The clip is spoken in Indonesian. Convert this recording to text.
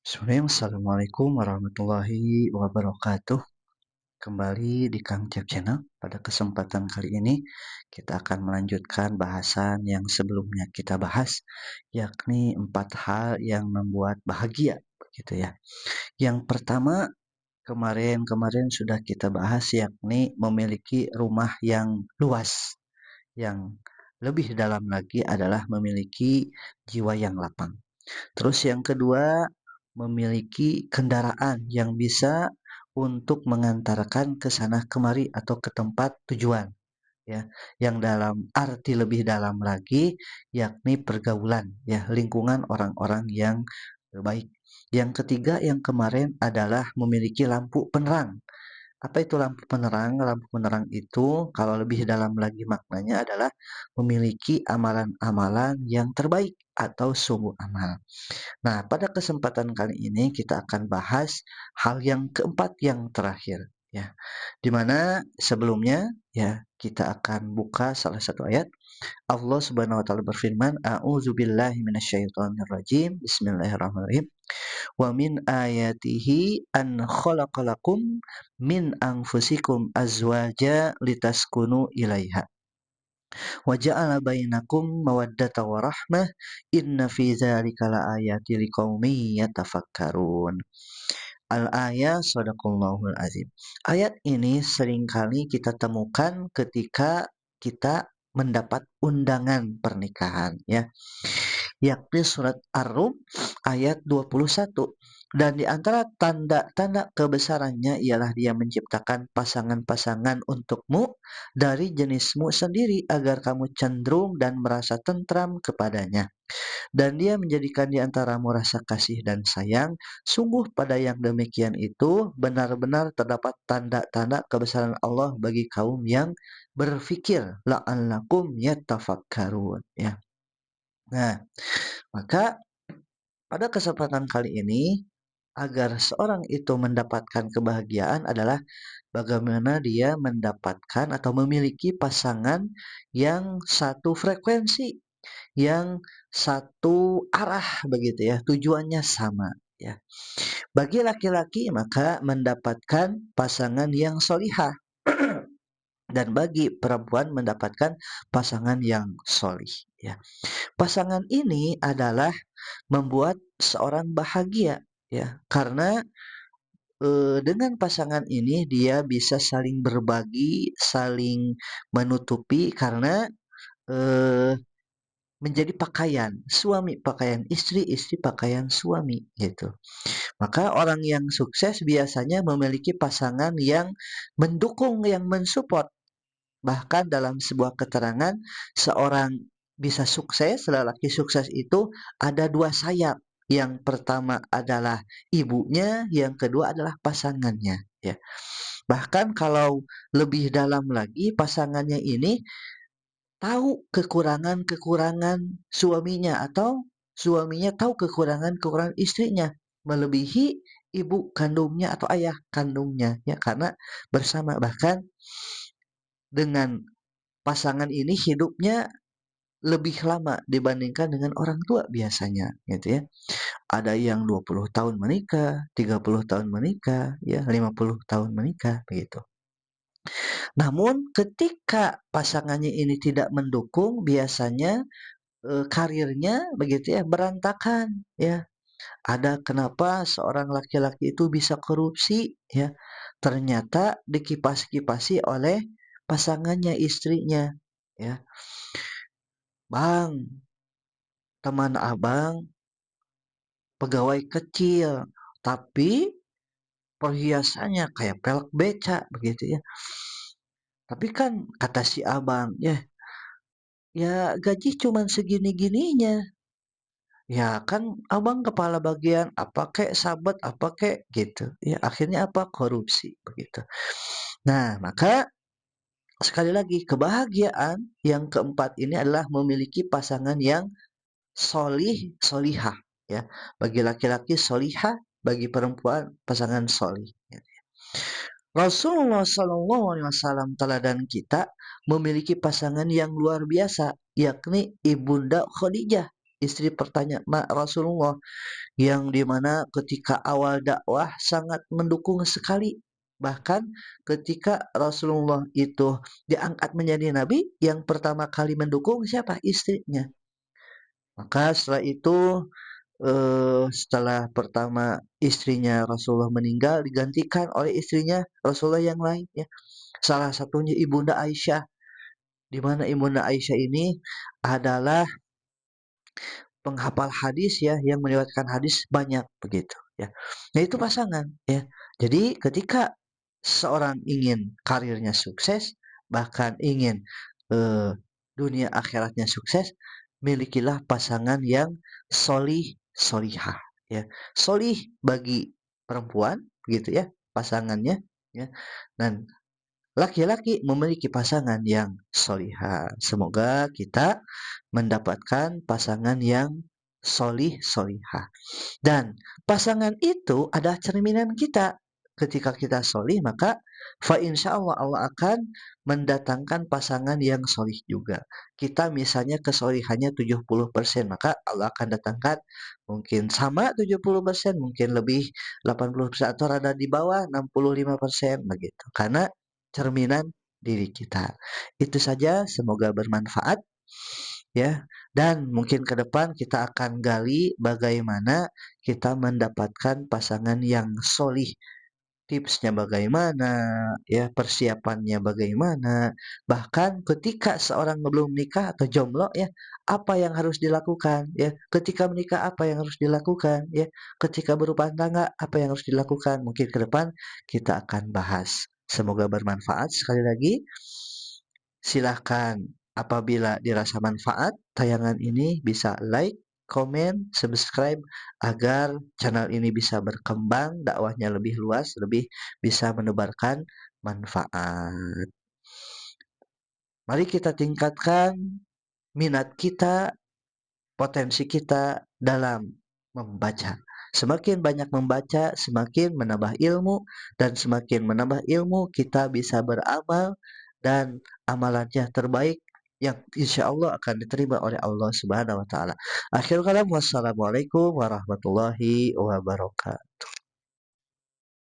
Bismillahirrahmanirrahim. Assalamualaikum warahmatullahi wabarakatuh. Kembali di Kang Cep Channel. Pada kesempatan kali ini kita akan melanjutkan bahasan yang sebelumnya kita bahas, yakni 4 hal yang membuat bahagia, begitu ya. Yang pertama, kemarin sudah kita bahas, yakni memiliki rumah yang luas. Yang lebih dalam lagi adalah memiliki jiwa yang lapang. Terus yang kedua, memiliki kendaraan yang bisa untuk mengantarkan ke sana kemari atau ke tempat tujuan ya. Yang dalam arti lebih dalam lagi yakni pergaulan ya, lingkungan orang-orang yang baik. Yang ketiga yang kemarin adalah memiliki lampu penerang. Apa itu lampu penerang? Lampu penerang itu kalau lebih dalam lagi maknanya adalah memiliki amalan-amalan yang terbaik atau sumber amal. Nah, pada kesempatan kali ini kita akan bahas hal yang keempat yang terakhir ya. Di mana sebelumnya ya kita akan buka salah satu ayat. Allah Subhanahu wa taala berfirman, "A'udzubillahi minasyaitonirrajim. Bismillahirrahmanirrahim. Wa min ayatihi an khalaqalakum min anfusikum azwaja litaskunu ilaiha. Wa ja'ala bainakum mawaddata wa rahmah. Inna fi dzalika laayati liqaumin yatafakkarun." Al-ayat sadaqallahul azim. Ayat ini seringkali kita temukan ketika kita mendapat undangan pernikahan ya, yakni surat Ar-Rum ayat 21. Dan di antara tanda-tanda kebesarannya ialah dia menciptakan pasangan-pasangan untukmu dari jenismu sendiri agar kamu cenderung dan merasa tentram kepadanya. Dan dia menjadikan di antaramu rasa kasih dan sayang. Sungguh pada yang demikian itu benar-benar terdapat tanda-tanda kebesaran Allah bagi kaum yang berfikir. La'allakum yatafakkarun ya. Nah, maka pada kesempatan kali ini agar seorang itu mendapatkan kebahagiaan adalah bagaimana dia mendapatkan atau memiliki pasangan yang satu frekuensi, yang satu arah begitu ya, tujuannya sama ya. Bagi laki-laki maka mendapatkan pasangan yang solihah dan bagi perempuan mendapatkan pasangan yang solih ya. Pasangan ini adalah membuat seorang bahagia ya, karena dengan pasangan ini dia bisa saling berbagi, saling menutupi karena eh, menjadi pakaian suami, pakaian istri, istri pakaian suami gitu. Maka orang yang sukses biasanya memiliki pasangan yang mendukung, yang mensupport. Bahkan dalam sebuah keterangan, seorang bisa sukses, lelaki sukses itu ada dua sayap. Yang pertama adalah ibunya, yang kedua adalah pasangannya. Ya. Bahkan kalau lebih dalam lagi, pasangannya ini tahu kekurangan-kekurangan suaminya atau suaminya tahu kekurangan-kekurangan istrinya melebihi ibu kandungnya atau ayah kandungnya ya, karena bersama. Bahkan dengan pasangan ini hidupnya lebih lama dibandingkan dengan orang tua biasanya gitu ya. Ada yang 20 tahun menikah, 30 tahun menikah, ya 50 tahun menikah begitu. Namun ketika pasangannya ini tidak mendukung, biasanya karirnya begitu ya berantakan ya. Ada kenapa seorang laki-laki itu bisa korupsi ya. Ternyata dikipas-kipasi oleh pasangannya, istrinya ya. Bang, teman abang pegawai kecil, tapi perhiasannya kayak pelek beca begitu ya. Tapi kan kata si abang, ya gaji cuman segini-gininya. Ya kan abang kepala bagian apa kek, sabet apa kek gitu. Ya akhirnya apa? Korupsi begitu. Nah, maka sekali lagi kebahagiaan yang keempat ini adalah memiliki pasangan yang solih, solihah ya. Bagi laki-laki solihah, bagi perempuan pasangan solih. Ya. Rasulullah Shallallahu Alaihi Wasallam teladan kita memiliki pasangan yang luar biasa, yakni Ibunda Khadijah. istri pertama Rasulullah, yang dimana ketika awal dakwah sangat mendukung sekali. Bahkan ketika Rasulullah itu diangkat menjadi nabi, yang pertama kali mendukung siapa? Istrinya. Maka setelah itu setelah pertama istrinya Rasulullah meninggal digantikan oleh istrinya Rasulullah yang lain ya. Salah satunya Ibunda Aisyah, di mana Ibunda Aisyah ini adalah penghafal hadis ya, yang meriwayatkan hadis banyak begitu ya. Nah itu pasangan ya. Jadi ketika seorang ingin karirnya sukses, bahkan ingin eh, dunia akhiratnya sukses, milikilah pasangan yang solih solihah ya. Solih bagi perempuan gitu ya, pasangannya ya. Dan laki-laki memiliki pasangan yang solihah. Semoga kita mendapatkan pasangan yang solih solihah. Dan pasangan itu adalah cerminan kita. Ketika kita solih, maka fa insya Allah Allah akan mendatangkan pasangan yang solih juga. Kita misalnya kesolihannya 70%, maka Allah akan datangkan mungkin sama 70%, mungkin lebih 80% atau rada di bawah 65% begitu. Karena cerminan diri kita. Itu saja, semoga bermanfaat ya. Dan mungkin ke depan kita akan gali bagaimana kita mendapatkan pasangan yang solih. Tipsnya bagaimana, ya persiapannya bagaimana. Bahkan ketika seorang belum nikah atau jomblo ya, apa yang harus dilakukan ya. Ketika menikah apa yang harus dilakukan ya. Ketika berumah tangga apa yang harus dilakukan. Mungkin ke depan kita akan bahas. Semoga bermanfaat sekali lagi. Silahkan apabila dirasa manfaat, tayangan ini bisa like, komen, subscribe agar channel ini bisa berkembang, dakwahnya lebih luas, lebih bisa menebarkan manfaat. Mari kita tingkatkan minat kita, potensi kita dalam membaca. Semakin banyak membaca, semakin menambah ilmu, dan semakin menambah ilmu, kita bisa beramal, dan amalannya terbaik yang insya Allah akan diterima oleh Allah Subhanahu wa Ta'ala. Akhirul kalam, wassalamualaikum warahmatullahi wabarakatuh.